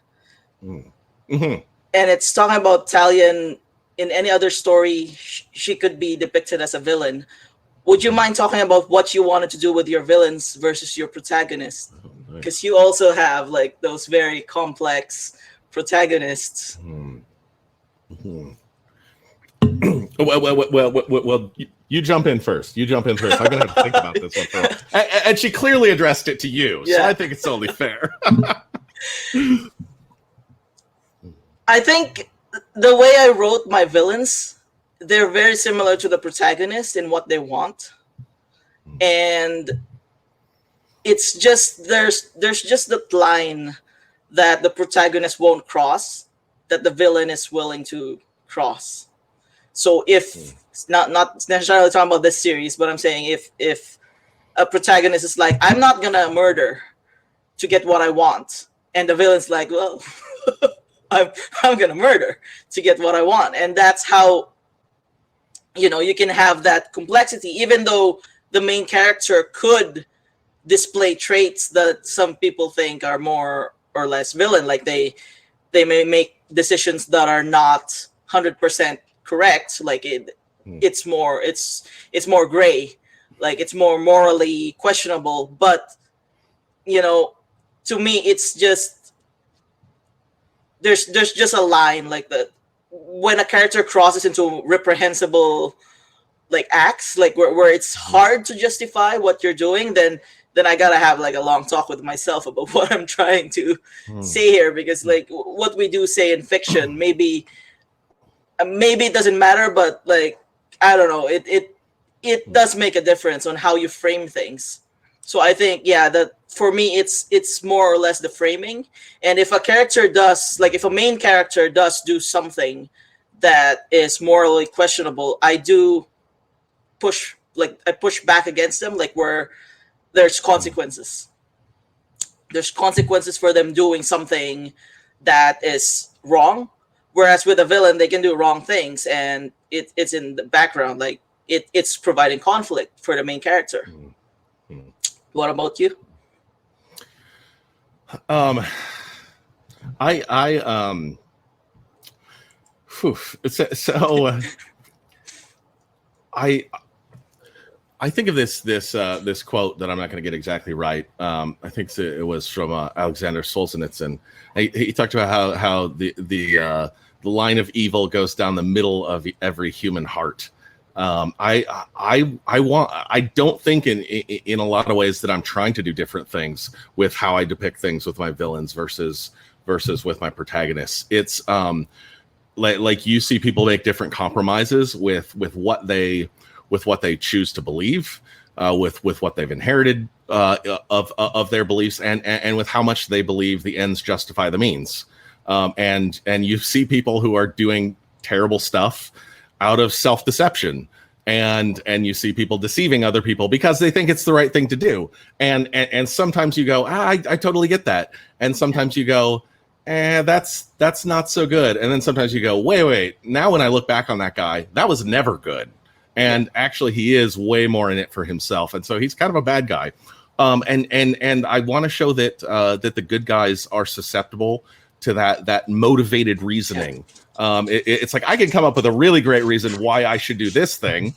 Mm-hmm. and it's talking about Talyien. In any other story, she could be depicted as a villain. Would you mind talking about what you wanted to do with your villains versus your protagonist? Because you also have like those very complex protagonists. Mm-hmm. Well, you jump in first. I'm gonna have to think about this one first. And she clearly addressed it to you, so I think it's only fair. I think the way I wrote my villains, they're very similar to the protagonist in what they want, and it's just there's just that line that the protagonist won't cross that the villain is willing to cross. So if not necessarily talking about this series, but I'm saying if a protagonist is like, I'm not gonna murder to get what I want, and the villain's like, well, I'm gonna murder to get what I want, and that's how you can have that complexity, even though the main character could display traits that some people think are more or less villain, like they may make decisions that are not 100% correct, like it's more gray, like it's more morally questionable, but to me it's just there's just a line like that when a character crosses into reprehensible like acts, like where it's hard to justify what you're doing, then I gotta have like a long talk with myself about what I'm trying to say here, because like what we do say in fiction, maybe it doesn't matter, but like I don't know, it does make a difference on how you frame things. So I think that for me it's more or less the framing, and if a character does, like if a main character does do something that is morally questionable, I push back against them, like where there's consequences. There's consequences for them doing something that is wrong. Whereas with a villain, they can do wrong things, and it's in the background, like it's providing conflict for the main character. What about you? I think of this quote that I'm not going to get exactly right. I think it was from Alexander Solzhenitsyn. He talked about how the line of evil goes down the middle of every human heart. I don't think in a lot of ways that I'm trying to do different things with how I depict things with my villains versus with my protagonists. It's like you see people make different compromises with what they choose to believe, with what they've inherited of their beliefs, and with how much they believe the ends justify the means. And you see people who are doing terrible stuff out of self-deception, and you see people deceiving other people because they think it's the right thing to do. And sometimes you go, I totally get that. And sometimes you go, that's not so good. And then sometimes you go, wait, now when I look back on that guy, that was never good. And actually he is way more in it for himself. And so he's kind of a bad guy. And I want to show that the good guys are susceptible to that motivated reasoning. It's like I can come up with a really great reason why I should do this thing,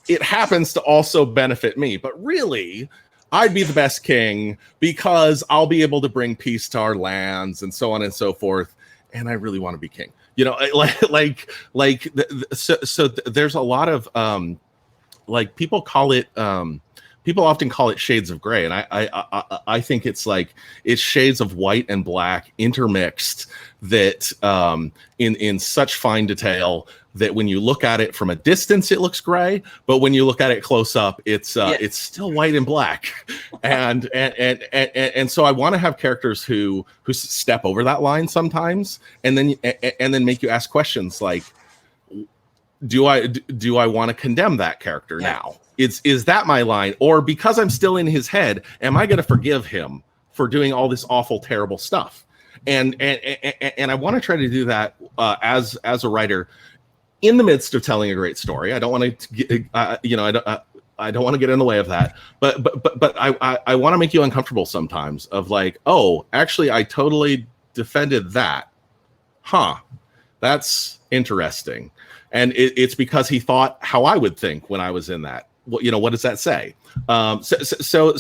it happens to also benefit me. But really, I'd be the best king because I'll be able to bring peace to our lands and so on and so forth. And I really want to be king. You know, so there's a lot of like people call it people often call it shades of gray, and I think it's like it's shades of white and black intermixed that in such fine detail that when you look at it from a distance it looks gray, but when you look at it close up it's still white and black. and so I want to have characters who step over that line sometimes, and then make you ask questions like, do I want to condemn that character now? Is that my line? Or because I'm still in his head, am I going to forgive him for doing all this awful, terrible stuff? And I want to try to do that as a writer in the midst of telling a great story. I don't want to get, I don't want to get in the way of that. But I want to make you uncomfortable sometimes of like, oh, actually, I totally defended that. Huh. That's interesting. And it's because he thought how I would think when I was in that. What does that say? So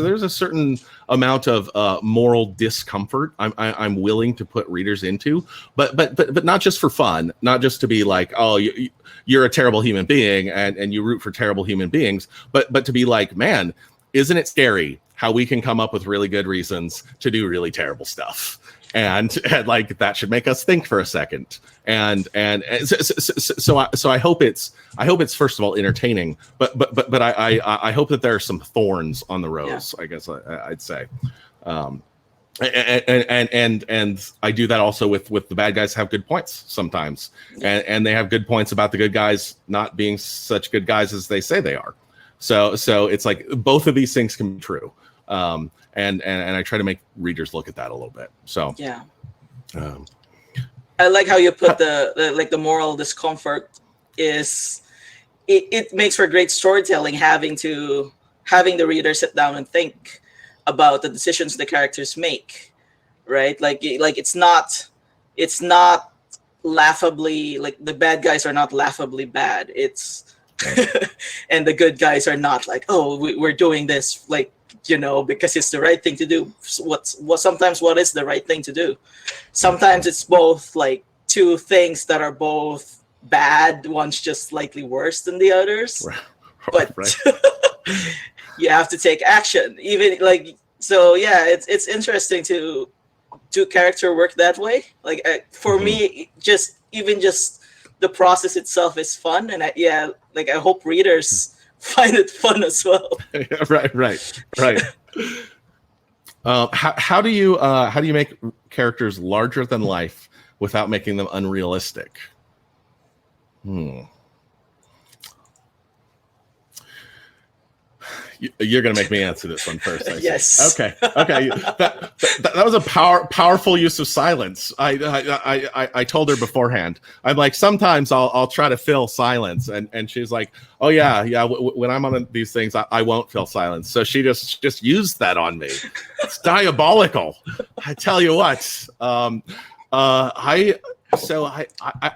there's a certain amount of moral discomfort I'm willing to put readers into, but not just for fun, not just to be like, oh, you're a terrible human being and you root for terrible human beings, but to be like, man, isn't it scary how we can come up with really good reasons to do really terrible stuff? And like that should make us think for a second. And so I hope it's first of all entertaining, but I hope that there are some thorns on the rose. I guess I'd say, and I do that also with the bad guys have good points sometimes, and they have good points about the good guys not being such good guys as they say they are. So it's like both of these things can be true. And I try to make readers look at that a little bit. So I like how you put the moral discomfort is it makes for great storytelling, having the reader sit down and think about the decisions the characters make, right? Like it's not laughably, like the bad guys are not laughably bad. It's and the good guys are not like, oh, we're doing this like, because it's the right thing to do. Sometimes what is the right thing to do? Sometimes it's both like two things that are both bad. One's just slightly worse than the others, but you have to take action. Even like so, it's interesting to do character work that way. Like for me, just the process itself is fun, and I hope readers find it fun as well. Right. How do you make characters larger than life without making them unrealistic? You're going to make me answer this one first. Yes. Okay. That was a powerful use of silence. I told her beforehand. I'm like, sometimes I'll try to fill silence, and she's like, oh yeah. When I'm on these things, I won't fill silence. So she just used that on me. It's diabolical. I tell you what. I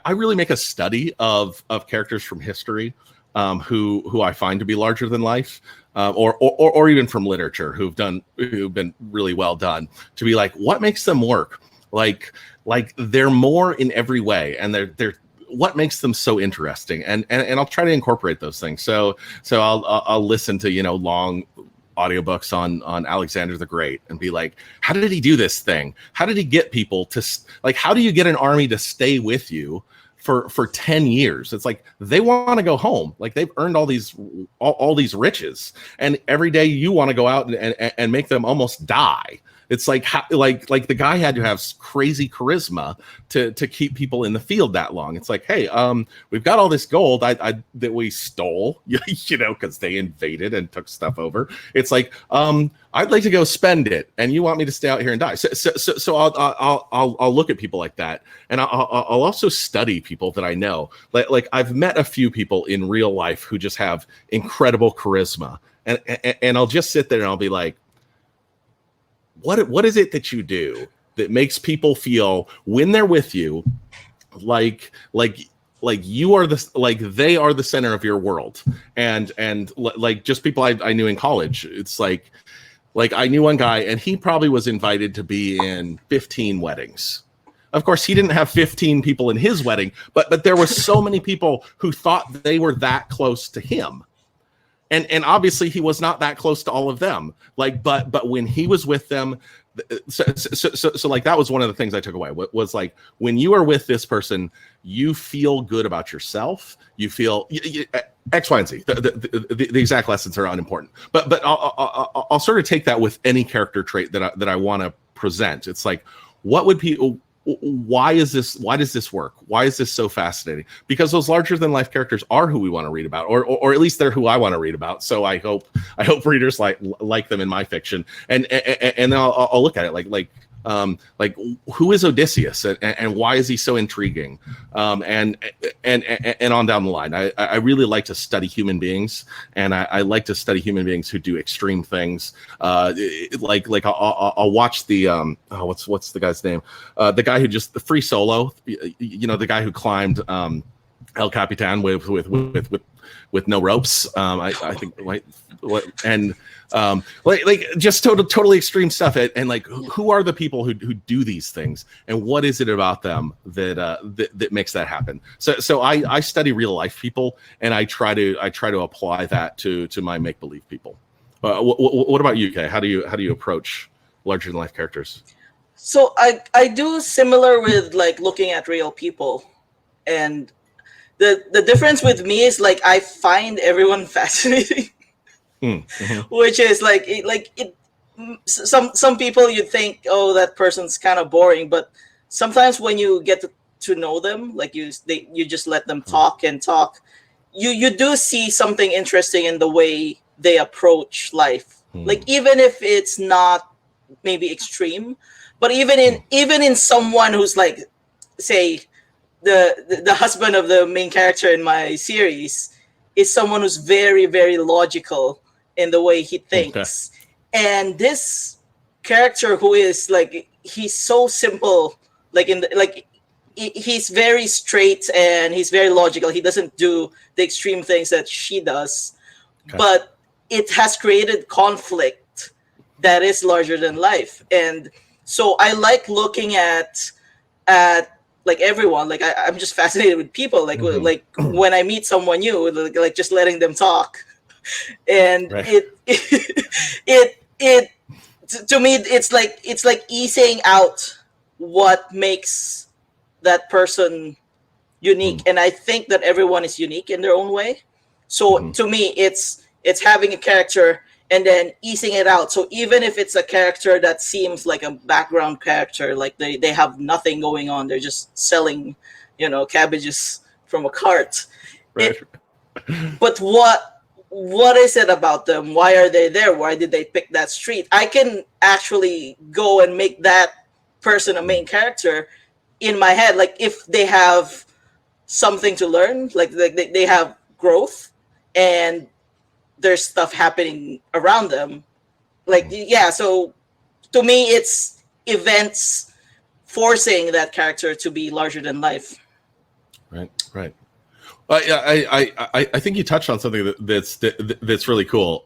really make a study of characters from history. Who I find to be larger than life, or even from literature who've been really well done, to be like, what makes them work? Like they're more in every way, and they're what makes them so interesting, and I'll try to incorporate those things. So I'll listen to long audiobooks on Alexander the Great and be like, how did he do this thing? How did he get people to like? How do you get an army to stay with you for 10 years? It's like they want to go home. Like they've earned all these riches, and every day you want to go out and make them almost die. It's like like the guy had to have crazy charisma to keep people in the field that long. It's like, hey, we've got all this gold that we stole, because they invaded and took stuff over. It's like, I'd like to go spend it, and you want me to stay out here and die. So I'll look at people like that, and I'll also study people that I know. Like I've met a few people in real life who just have incredible charisma, and I'll just sit there and I'll be like, what is it that you do that makes people feel when they're with you like you are they are the center of your world, and like just people I knew in college. It's like I knew one guy, and he probably was invited to be in 15 weddings. Of course, he didn't have 15 people in his wedding, but there were so many people who thought they were that close to him. And obviously he was not that close to all of them. But when he was with them, so like that was one of the things I took away. Was like, when you are with this person, you feel good about yourself. You feel X, Y, and Z. The exact lessons are unimportant. But I'll sort of take that with any character trait that I want to present. It's like, what would people? Why does this work? Why is this so fascinating? Because those larger than life characters are who we want to read about, or at least they're who I want to read about. So I hope readers like them in my fiction, and then I'll look at it like who is Odysseus, and why is he so intriguing, and on down the line. I really like to study human beings, and I like to study human beings who do extreme things. I'll watch the what's the guy's name? The guy who just the free solo, the guy who climbed El Capitan with no ropes. I think just totally extreme stuff. And like, who are the people who do these things, and what is it about them that makes that happen? So I study real life people, and I try to apply that to my make believe people. What about you, Kay? How do you approach larger than life characters? So I do similar with like looking at real people, and the difference with me is like I find everyone fascinating. Mm-hmm. Which is some people you'd think, oh, that person's kind of boring, but sometimes when you get to know them, like you just let them talk and talk, you do see something interesting in the way they approach life. Like, even if it's not maybe extreme, but even in someone who's like, say, the husband of the main character in my series is someone who's very, very logical in the way he thinks. Okay. And this character who is like, he's so simple, he's very straight and he's very logical. He doesn't do the extreme things that she does. Okay. But it has created conflict that is larger than life. And so I like looking at like everyone, like I'm just fascinated with people. Like, mm-hmm. like when I meet someone new, like just letting them talk. And right. it to me, it's like easing out what makes that person unique. And I think that everyone is unique in their own way. So to me, it's having a character and then easing it out. So even if it's a character that seems like a background character, like they have nothing going on, they're just selling, cabbages from a cart. Right. But what is it about them? Why are they there? Why did they pick that street? I can actually go and make that person a main character in my head. Like, if they have something to learn, like they have growth and there's stuff happening around them. Like, yeah, so to me, it's events forcing that character to be larger than life. Right. I think you touched on something that's really cool.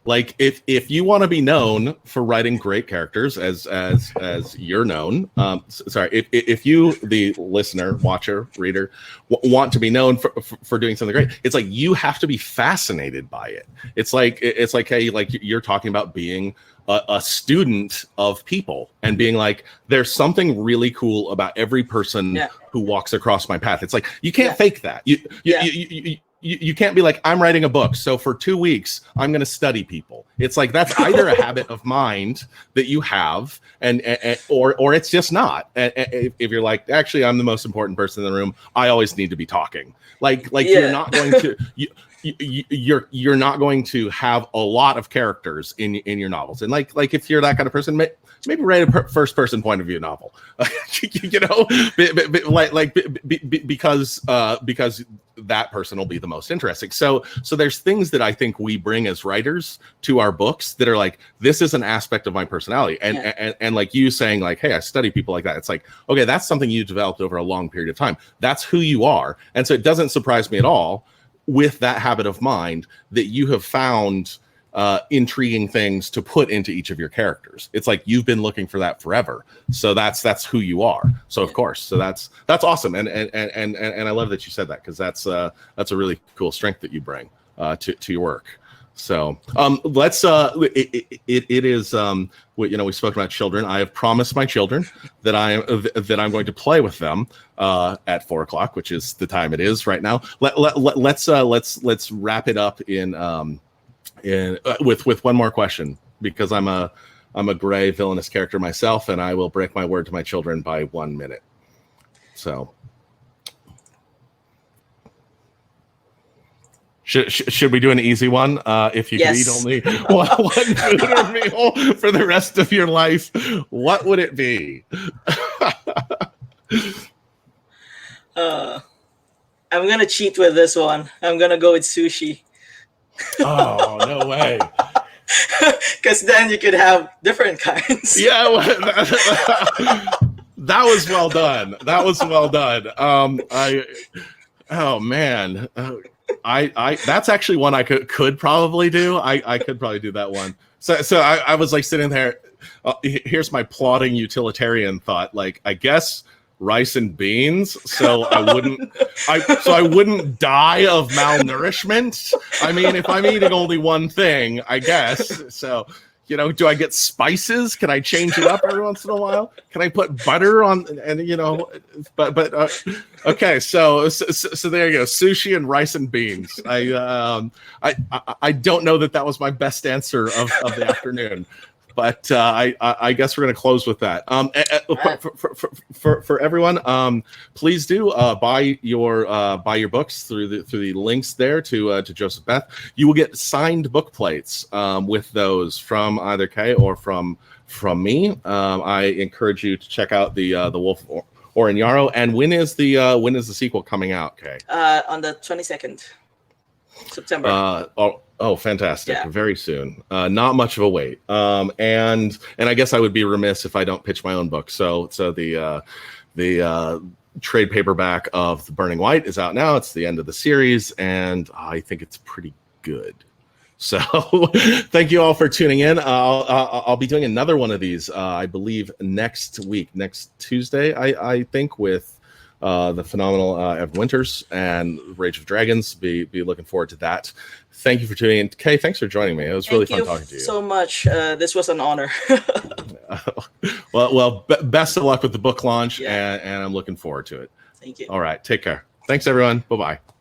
Like, if you want to be known for writing great characters, as you're known, if you, the listener, watcher, reader, want to be known for doing something great, it's like you have to be fascinated by it. It's like hey, like you're talking about being a student of people and being like, there's something really cool about every person who walks across my path. It's like, you can't fake that. You can't be like, I'm writing a book, so for 2 weeks I'm going to study people. It's like, that's either a habit of mind that you have, or it's just not. If you're like, actually, I'm the most important person in the room, I always need to be talking. Like you're not going to. you're not going to have a lot of characters in your novels, and like if you're that kind of person, maybe write a first person point of view novel, because that person will be the most interesting. So there's things that I think we bring as writers to our books that are like, this is an aspect of my personality, and like you saying like, hey, I study people like that. It's like, okay, that's something you developed over a long period of time. That's who you are, and so it doesn't surprise me at all with that habit of mind that you have found intriguing things to put into each of your characters. It's like you've been looking for that forever. So that's who you are. So of course, so that's awesome. And I love that you said that, because that's a really cool strength that you bring to your work. So let's it is we spoke about children. I have promised my children that I'm going to play with them at 4:00, which is the time it is right now. Let's wrap it up with one more question, because I'm a gray villainous character myself, and I will break my word to my children by 1 minute. So should we do an easy one? If you could eat only one food or meal for the rest of your life, what would it be? I'm gonna cheat with this one. I'm gonna go with sushi. Oh, no way. Because then you could have different kinds. Yeah, that was well done. That was well done. Oh man, I that's actually one I could probably do. I could probably do that one. So I was like sitting there. Here's my plodding utilitarian thought. Like, I guess rice and beans, so I wouldn't die of malnourishment. I mean, if I'm eating only one thing, I guess. So, do I get spices? Can I change it up every once in a while? Can I put butter on? And okay. So there you go. Sushi and rice and beans. I don't know that was my best answer of the afternoon. But I guess we're going to close with that. For everyone, please do buy your books through the links there to Joseph-Beth. You will get signed book plates with those from either Kay or from me. I encourage you to check out the Wolf of Oren Yarrow. And when is the sequel coming out, Kay? On the 22nd September. Oh, fantastic. Yeah. Very soon. Not much of a wait. And I guess I would be remiss if I don't pitch my own book. So the trade paperback of The Burning White is out now. It's the end of the series, and I think it's pretty good. So thank you all for tuning in. I'll be doing another one of these, I believe, next Tuesday, I think, with the phenomenal Evan Winters and Rage of Dragons. Be looking forward to that. Thank you for tuning in. Kay, thanks for joining me. It was really fun talking to you. So much. This was an honor. Well, best of luck with the book launch, and I'm looking forward to it. Thank you. All right, take care. Thanks, everyone. Bye-bye.